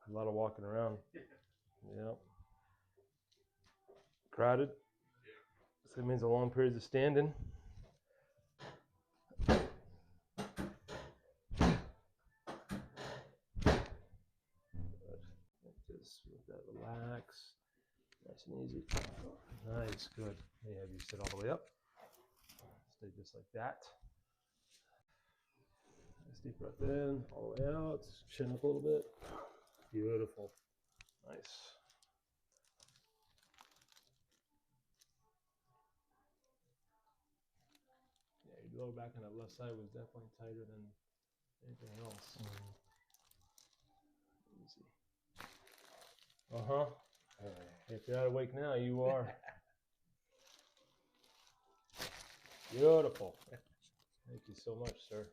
A lot of walking around. Yep. Crowded. So it means a long periods of standing. Just let that relax. Nice and easy. Nice, good. May have you sit all the way up. Stay just like that. Nice deep breath in, all the way out. Chin up a little bit. Beautiful. Nice. Yeah, your lower back on that left side was definitely tighter than anything else. Easy. Uh-huh. If you're not awake now, you are. Beautiful. Thank you so much, sir.